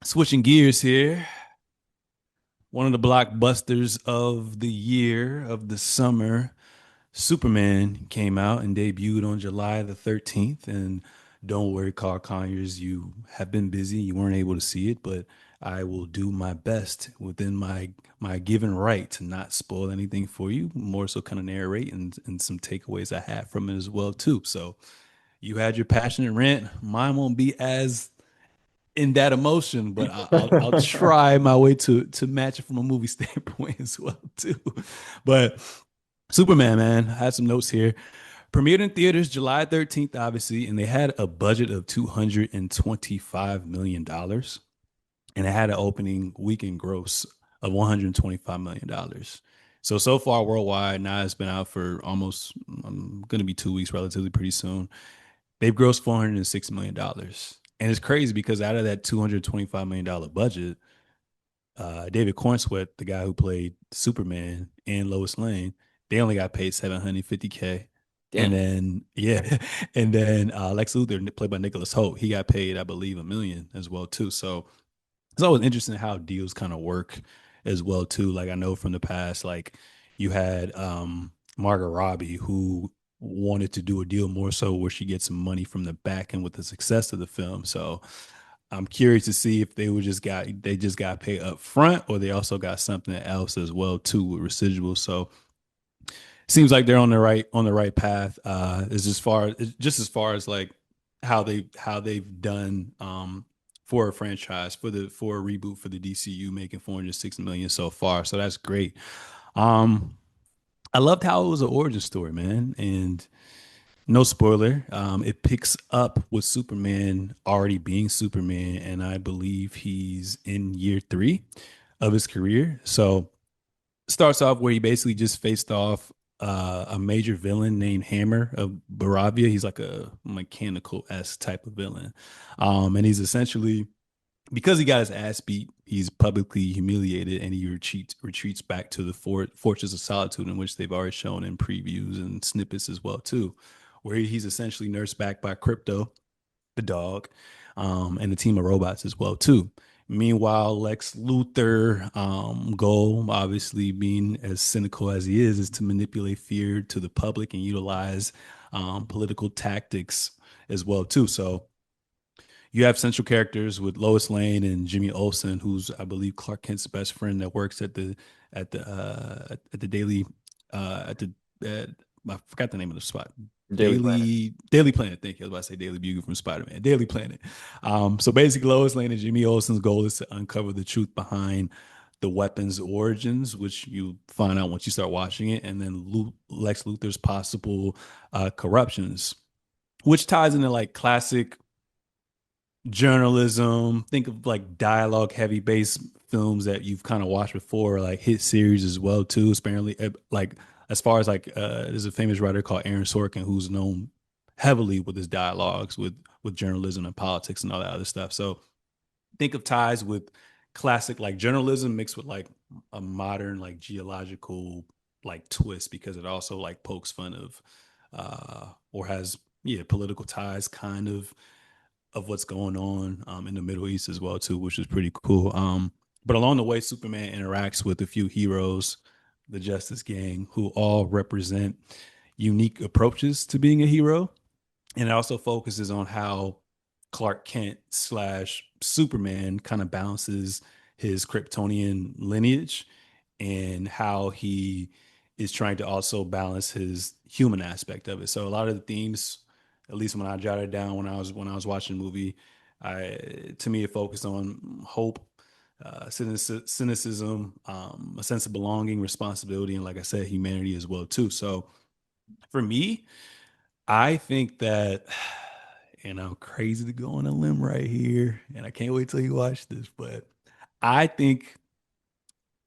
Switching gears here. One of the blockbusters of the year, of the summer, Superman came out and debuted on July the 13th. And don't worry, Carl Conyers, you have been busy. You weren't able to see it, but I will do my best within my given right to not spoil anything for you, more so kind of narrate and some takeaways I had from it as well, too. So you had your passionate rant. Mine won't be as in that emotion, but I'll try my way to match it from a movie standpoint as well too. But Superman, man, I had some notes here. Premiered in theaters July 13th, obviously, and they had a budget of $225 million, and it had an opening weekend gross of $125 million. So far worldwide, now it's been out for almost going to be 2 weeks, relatively pretty soon. They've grossed $406 million. And it's crazy because out of that $225 million budget, David Cornsweet, the guy who played Superman and Lois Lane, they only got paid 750K. And Damn. then, yeah, and then Lex Luthor, played by Nicholas Hoult, he got paid, I believe, 1 million as well too. So it's always interesting how deals kind of work as well too. Like I know from the past, like you had Margot Robbie who wanted to do a deal more so where she gets some money from the back end with the success of the film. So I'm curious to see if they just got paid up front or they also got something else as well too with residuals. So seems like they're on the right path. Is as far just as far as like how they've done for a franchise for a reboot for the DCU, making 406 million so far. So that's great. Um, I loved how it was an origin story, man, and no spoiler. It picks up with Superman already being Superman, and I believe he's in year three of his career. So starts off where he basically just faced off a major villain named Hammer of Baravia. He's like a mechanical s type of villain, and he's essentially because he got his ass beat. He's publicly humiliated, and he retreats back to the Fortress of Solitude, in which they've already shown in previews and snippets as well too, where he's essentially nursed back by Crypto, the dog, and a team of robots as well too. Meanwhile, Lex Luthor, goal obviously being as cynical as he is to manipulate fear to the public and utilize political tactics as well too. So you have central characters with Lois Lane and Jimmy Olsen, who's I believe Clark Kent's best friend that works at the daily at the at, I forgot the name of the spot. Daily Planet. Daily Planet. Thank you. I was about to say Daily Bugle from Spider Man. Daily Planet. So basically, Lois Lane and Jimmy Olsen's goal is to uncover the truth behind the weapon's origins, which you find out once you start watching it, and then Lex Luthor's possible corruptions, which ties into like classic journalism. Think of like dialogue heavy based films that you've kind of watched before, like hit series as well too. Apparently, like as far as like there's a famous writer called Aaron Sorkin who's known heavily with his dialogues with journalism and politics and all that other stuff. So think of ties with classic like journalism mixed with like a modern like geological like twist because it also like pokes fun of or has political ties kind of what's going on in the Middle East as well too, which is pretty cool. But along the way, Superman interacts with a few heroes, the Justice Gang, who all represent unique approaches to being a hero, and it also focuses on how Clark Kent slash Superman kind of balances his Kryptonian lineage and how he is trying to also balance his human aspect of it. So a lot of the themes, at least when I jotted down when I was watching the movie, I to me it focused on hope, cynicism, a sense of belonging, responsibility, and like I said, humanity as well too. So for me, I think that, and I'm crazy to go on a limb right here, and I can't wait till you watch this, but I think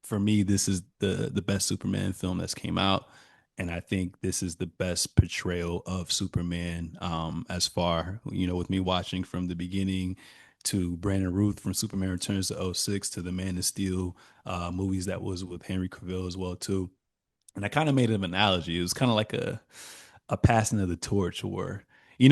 for me, this is the best Superman film that's came out, and I think this is the best portrayal of Superman. As far with me watching from the beginning to Brandon Ruth from Superman Returns to '06 to the Man of Steel movies that was with Henry Cavill as well too. And I kind of made an analogy. It was kind of like a passing of the torch, where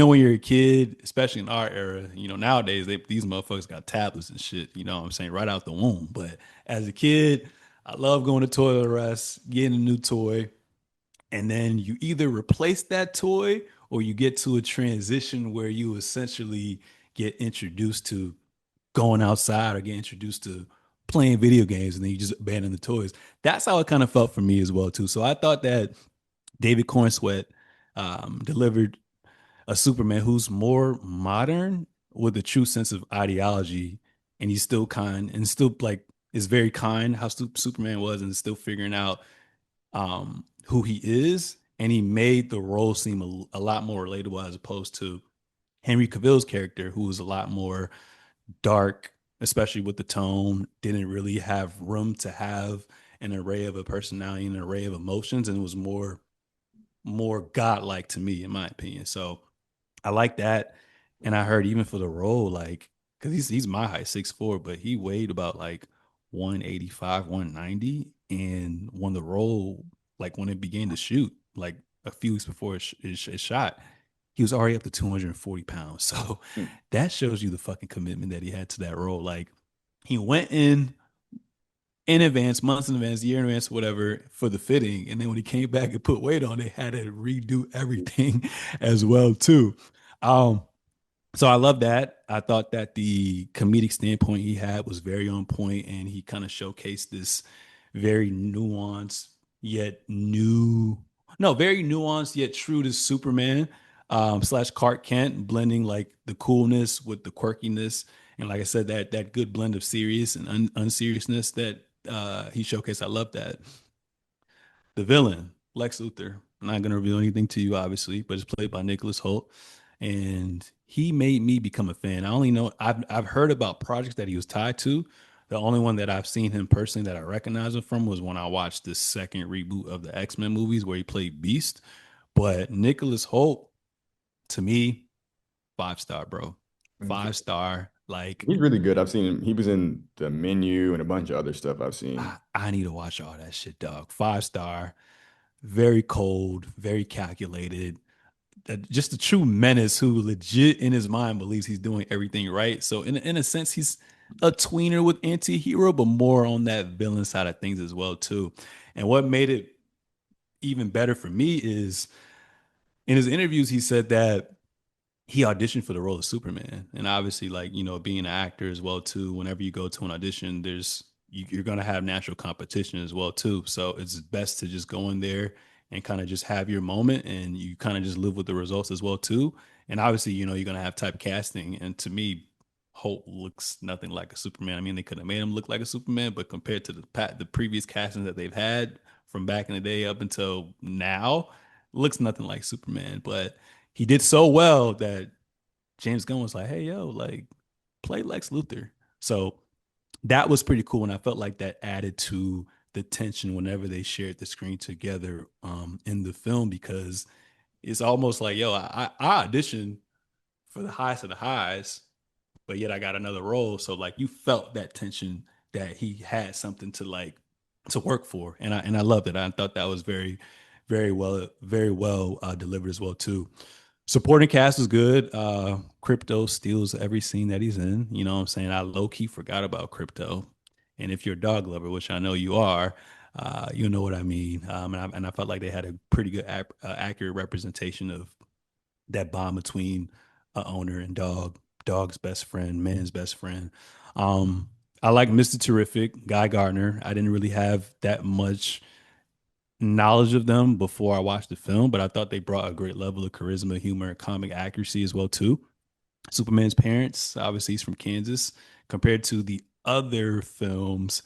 when you're a kid, especially in our era, nowadays these motherfuckers got tablets and shit, you know what I'm saying, right out the womb. But as a kid, I love going to Toys R Us, getting a new toy, and then you either replace that toy or you get to a transition where you essentially get introduced to going outside or get introduced to playing video games and then you just abandon the toys. That's how it kind of felt for me as well too. So I thought that David Cornsweet delivered a Superman who's more modern with a true sense of ideology, and he's still kind and still like is very kind how Superman was and still figuring out who he is, and he made the role seem a lot more relatable as opposed to Henry Cavill's character, who was a lot more dark, especially with the tone, didn't really have room to have an array of a personality and an array of emotions, and it was more godlike to me, in my opinion. So I like that. And I heard even for the role, like, because he's my height, 6'4", but he weighed about like 185, 190, and won the role like when it began to shoot, like a few weeks before it shot, he was already up to 240 pounds. So Hmm. that shows you the fucking commitment that he had to that role. Like he went in advance, months in advance, year in advance, whatever, for the fitting. And then when he came back and put weight on, they had to redo everything as well, too. Um, so I love that. I thought that the comedic standpoint he had was very on point, and he kind of showcased this very nuanced yet new, no, very nuanced yet true to Superman slash Clark Kent, blending like the coolness with the quirkiness, and like I said, that good blend of serious and unseriousness that he showcased. I love that. The villain, Lex Luthor. I'm not going to reveal anything to you, obviously, but it's played by Nicholas Holt, and he made me become a fan. I only know I've heard about projects that he was tied to. The only one that I've seen him personally that I recognize him from was when I watched the second reboot of the X-Men movies where he played Beast. But Nicholas Holt, to me, 5 star, bro. Okay. 5 star. Like He's really good. I've seen him. He was in The Menu and a bunch of other stuff I've seen. I need to watch all that shit, dog. 5 star, very cold, very calculated, just a true menace who legit in his mind believes he's doing everything right. So in a sense, he's a tweener with anti-hero, but more on that villain side of things as well too. And what made it even better for me is in his interviews, he said that he auditioned for the role of Superman, and obviously, like being an actor as well too. Whenever you go to an audition, you're gonna have natural competition as well too. So it's best to just go in there and kind of just have your moment, and you kind of just live with the results as well too. And obviously, you're gonna have typecasting, and to me, Holt looks nothing like a Superman. I mean, they could have made him look like a Superman, but compared to the previous castings that they've had from back in the day up until now, looks nothing like Superman. But he did so well that James Gunn was like, "Hey, yo, like play Lex Luthor." So that was pretty cool, and I felt like that added to the tension whenever they shared the screen together in the film because it's almost like, yo, I auditioned for the highest of the highs, but yet I got another role. So like you felt that tension that he had something to like to work for, and I loved it. I thought that was very well delivered as well too. Supporting cast was good. Crypto steals every scene that he's in. You know what I'm saying? I low key forgot about Crypto. And if you're a dog lover, which I know you are, you know what I mean. And I felt like they had a pretty good, accurate representation of that bond between owner and dog, dog's best friend, man's best friend. Um, I like Mr. Terrific, Guy Gardner. I didn't really have that much knowledge of them before I watched the film, but I thought they brought a great level of charisma, humor, and comic accuracy as well too. Superman's parents, obviously he's from Kansas. Compared to the other films,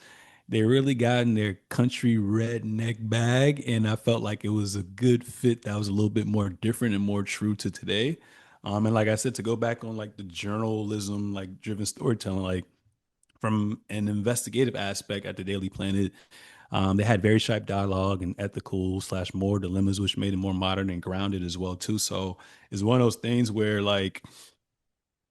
they really got in their country redneck bag, and I felt like it was a good fit that was a little bit more different and more true to today. And like I said, to go back on like the journalism, like driven storytelling, like from an investigative aspect at the Daily Planet, they had very sharp dialogue and ethical slash moral dilemmas, which made it more modern and grounded as well too. So it's one of those things where like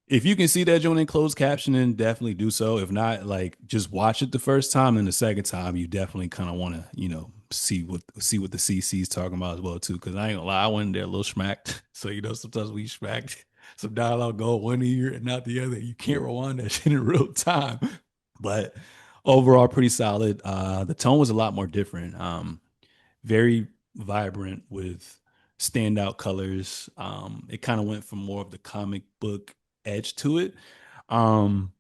if you can see that joint in closed captioning, definitely do so. If not, like just watch it the first time and the second time, you definitely kind of want to, see what the CC's talking about as well too. Because I ain't gonna lie, I went in there a little smacked. So sometimes we smacked some dialogue go one ear and not the other. You can't Yeah. rewind that shit in real time. But overall, pretty solid. The tone was a lot more different. Very vibrant with standout colors. It kind of went from more of the comic book edge to it. Um,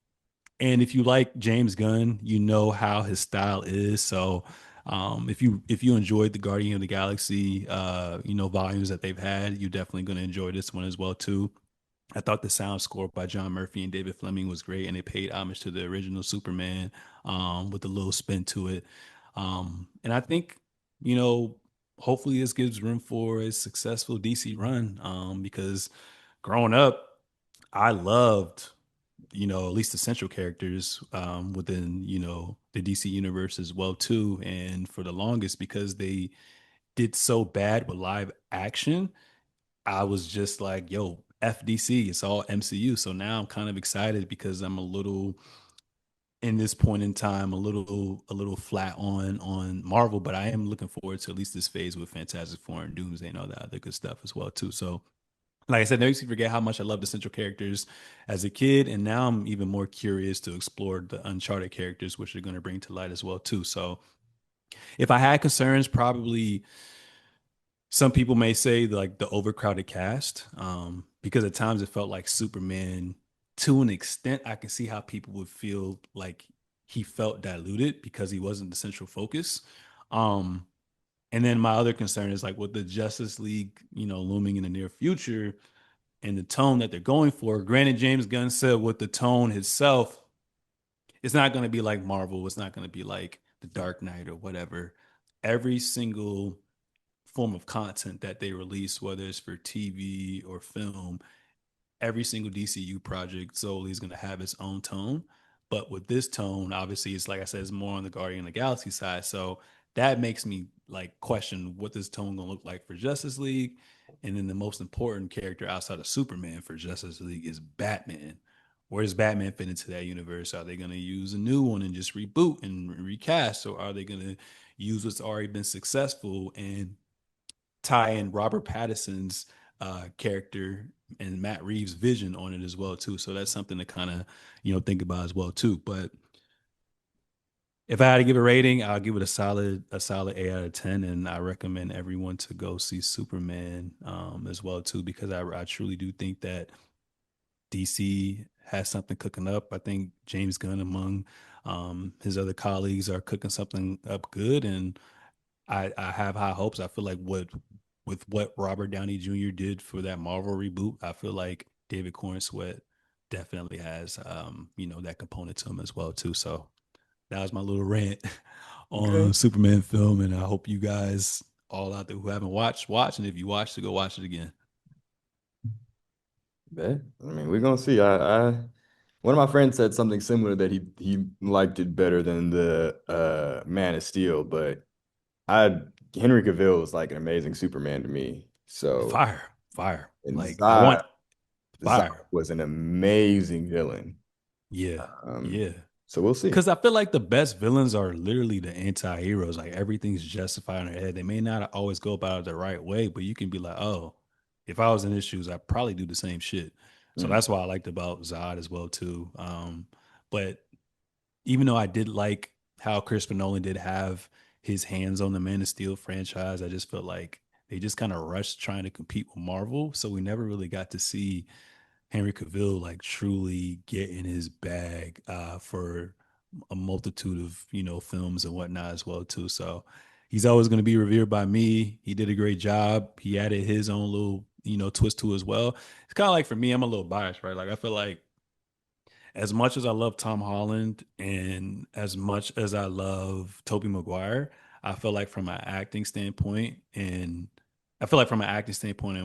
and if you like James Gunn, you know how his style is. So if you enjoyed the Guardian of the Galaxy volumes that they've had, you're definitely going to enjoy this one as well too. I thought the sound score by John Murphy and David Fleming was great, and they paid homage to the original Superman with a little spin to it. And I think, you know, hopefully this gives room for a successful DC run because growing up, I loved, at least the central characters within, the DC universe as well too. And for the longest, because they did so bad with live action, I was just like, yo, FDC, it's all MCU. So now I'm kind of excited because I'm a little in this point in time a little flat on Marvel, but I am looking forward to at least this phase with Fantastic Four and Doomsday and all that other good stuff as well too. So like I said, that makes me forget how much I love the central characters as a kid, and now I'm even more curious to explore the Uncharted characters, which are going to bring to light as well too. So if I had concerns, probably some people may say like the overcrowded cast, because at times it felt like Superman. To an extent, I can see how people would feel like he felt diluted because he wasn't the central focus. Um, and then my other concern is like with the Justice League, looming in the near future and the tone that they're going for. Granted, James Gunn said with the tone itself, it's not going to be like Marvel. It's not going to be like The Dark Knight or whatever. Every single form of content that they release, whether it's for TV or film, every single DCU project solely is going to have its own tone. But with this tone, obviously, it's like I said, it's more on the Guardian of the Galaxy side. So that makes me like question what this tone going to look like for Justice League. And then the most important character outside of Superman for Justice League is Batman. Where does Batman fit into that universe? Are they going to use a new one and just reboot and recast? Or are they going to use what's already been successful and tie in Robert Pattinson's character and Matt Reeves' vision on it as well too? So that's something to kind of think about as well too. But if I had to give a rating, I'll give it a solid 8 out of 10, and I recommend everyone to go see Superman as well too because I truly do think that DC has something cooking up. I think James Gunn among his other colleagues are cooking something up good, and I have high hopes. I feel like with what Robert Downey Jr. did for that Marvel reboot, I feel like David Corn Sweat definitely has that component to him as well too. So that was my little rant on Okay. Superman film, and I hope you guys all out there who haven't watch, and if you watched it, go watch it again. Bet. I mean, we're gonna see. One of my friends said something similar that he liked it better than the Man of Steel, but I Henry Cavill is like an amazing Superman to me. So Fire, fire. and Like I want Zod fire. was an amazing villain. Yeah, Um, yeah. so we'll see. Because I feel like the best villains are literally the anti-heroes. Like everything's justified in their head. They may not always go about it the right way, but you can be like, oh, if I was in his shoes, I'd probably do the same shit. So Mm. that's why I liked about Zod as well too. But even though I did like how Christopher Nolan did have his hands on the Man of Steel franchise, I just felt like they just kind of rushed trying to compete with Marvel. So we never really got to see Henry Cavill like truly get in his bag for a multitude of films and whatnot as well too. So he's always going to be revered by me. He did a great job. He added his own little twist to it as well. It's kind of like for me, I'm a little biased, right? Like I feel like as much as I love Tom Holland and as much as I love Tobey Maguire, I feel like from an acting standpoint and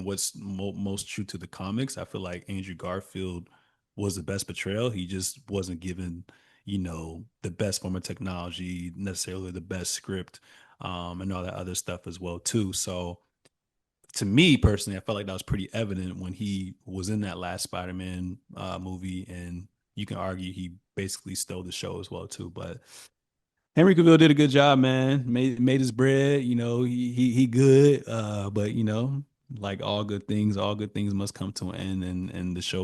what's most true to the comics, I feel like Andrew Garfield was the best portrayal. He just wasn't given, the best form of technology, necessarily the best script, and all that other stuff as well too. So to me personally, I felt like that was pretty evident when he was in that last Spider-Man movie, and you can argue he basically stole the show as well too. But Henry Cavill did a good job, man. Made his bread. He good. But like all good things must come to an end, and the show